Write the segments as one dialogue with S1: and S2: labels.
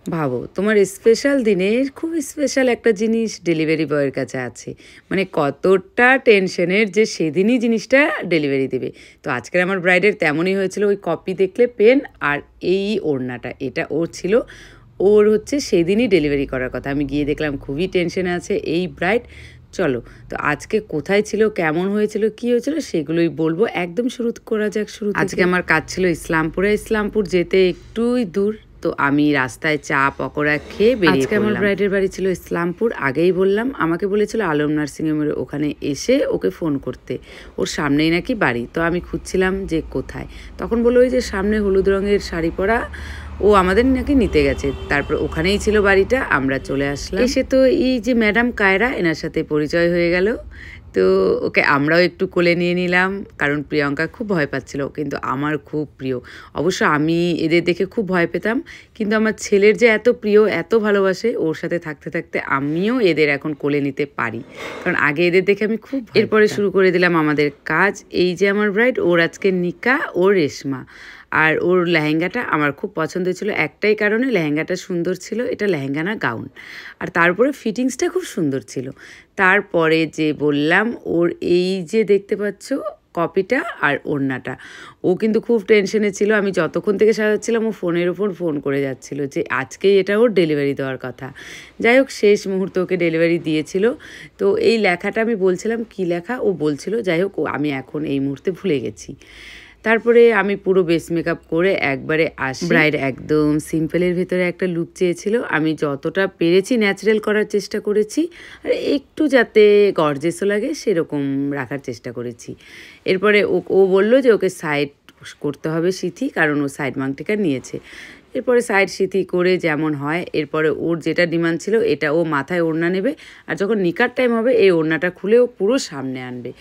S1: ভাবো তোমার স্পেশাল দিনের খুব স্পেশাল একটা জিনিস ডেলিভারি বয়ের কাছে আছে, মানে কতটা টেনশনের যে সেদিনই জিনিসটা ডেলিভারি দেবে। তো আজকের আমার ব্রাইডের তেমনই হয়েছিল, ওই কপি দেখলে পেন আর এই ওড়নাটা, এটা ওর ছিল, ওর হচ্ছে সেদিনই ডেলিভারি করার কথা। আমি গিয়ে দেখলাম খুবই টেনশনে আছে এই ব্রাইড। চলো, তো আজকে কোথায় ছিল, কেমন হয়েছিল, কি হয়েছিল সেগুলোই বলবো। একদম শুরু করা যাক। আজকে আমার কাজ ছিল ইসলামপুরে। ইসলামপুর যেতে একটুই দূর, তো আমি রাস্তায় চা পকোড়া খেয়ে বেরিয়ে পড়লাম। আজকে আমার ব্রাইডের বাড়ি ছিল ইসলামপুর, আগেই বললাম। আমাকে বলেছিল আলম নার্সিংহোমের ওখানে এসে ওকে ফোন করতে, ওর সামনেই নাকি বাড়ি। তো আমি খুঁজছিলাম যে কোথায়, তখন বললো ওই যে সামনে হলুদ রঙের শাড়ি পরা, ও আমাদের নাকি নিতে গেছে। তারপর ওখানেই ছিল বাড়িটা, আমরা চলে আসলাম। এসে তো এই যে ম্যাডাম কায়রা, এনার সাথে পরিচয় হয়ে গেল। তো ওকে আমরাও একটু কোলে নিয়ে নিলাম, কারণ প্রিয়ঙ্কা খুব ভয় পাচ্ছিল, কিন্তু আমার খুব প্রিয়। অবশ্য আমি এদের দেখে খুব ভয় পেতাম, কিন্তু আমার ছেলের যে এত প্রিয়, এত ভালোবাসে, ওর সাথে থাকতে থাকতে আমিও এদের এখন কোলে নিতে পারি, কারণ আগে এদের দেখে আমি খুব। এরপরে শুরু করে দিলাম আমাদের কাজ। এই যে আমার ব্রাইড, ওর আজকে নিকা, ওর রেশমা। আর ওর লেহেঙ্গাটা আমার খুব পছন্দ ছিল, একটাই কারণে, লেহেঙ্গাটা সুন্দর ছিল। এটা লেহেঙ্গা না, গাউন। আর তারপরে ফিটিংসটা খুব সুন্দর ছিল। তারপরে যে বললাম, ওর এই যে দেখতে পাচ্ছ কপিটা আর ওড়নাটা, ও কিন্তু খুব টেনশনে ছিল। আমি যতক্ষণ থেকে সাজাচ্ছিলাম, ও ফোনের ওপর ফোন করে যাচ্ছিল যে আজকেই এটা ওর ডেলিভারি দেওয়ার কথা। যাই হোক, শেষ মুহূর্তে ওকে ডেলিভারি দিয়েছিল। তো এই লেখাটা আমি বলছিলাম কী লেখা, ও বলছিল। যাই হোক, আমি এখন এই মুহূর্তে ভুলে গেছি। তারপরে আমি পুরো বেস মেকআপ করে একবারে আসি। ব্রাইড একদম সিম্পলের ভেতরে একটা লুক চেয়েছিল, আমি যতটা পেরেছি ন্যাচারাল করার চেষ্টা করেছি, আর একটু যাতে গর্জেসও লাগে সেরকম রাখার চেষ্টা করেছি। এরপরে ও বললো যে ওকে সাইড করতে হবে সিথি, কারণ ও সাইড মাংটিকা নিয়েছে। এরপরে সাইড সিথি করে যেমন হয়, এরপরে ওর যেটা ডিমান্ড ছিল, এটা ও মাথায় ওড়না নেবে, আর যখন নিকার টাইম হবে এই ওড়নাটা খুলে ও পুরো সামনে আনবে।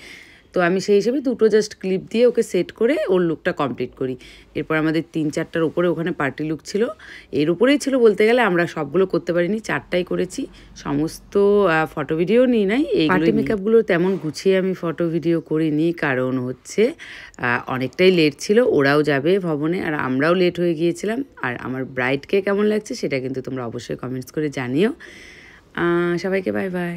S1: তো আমি সেই হিসেবে দুটো জাস্ট ক্লিপ দিয়ে ওকে সেট করে ওর লুকটা কমপ্লিট করি। এরপর আমাদের 3-4টার উপরে ওখানে পার্টি লুক ছিল, এর উপরেই ছিল বলতে গেলে। আমরা সবগুলো করতে পারিনি, 4টাই করেছি। সমস্ত ফটো ভিডিও নিই নাই, এই পার্টি মেকআপগুলো তেমন গুছিয়ে আমি ফটো ভিডিও করিনি, কারণ হচ্ছে অনেকটাই লেট ছিল। ওরাও যাবে ভবনে, আর আমরাও লেট হয়ে গিয়েছিলাম। আর আমার ব্রাইডকে কেমন লাগছে সেটা কিন্তু তোমরা অবশ্যই কমেন্টস করে জানিও। সবাইকে বাই বাই।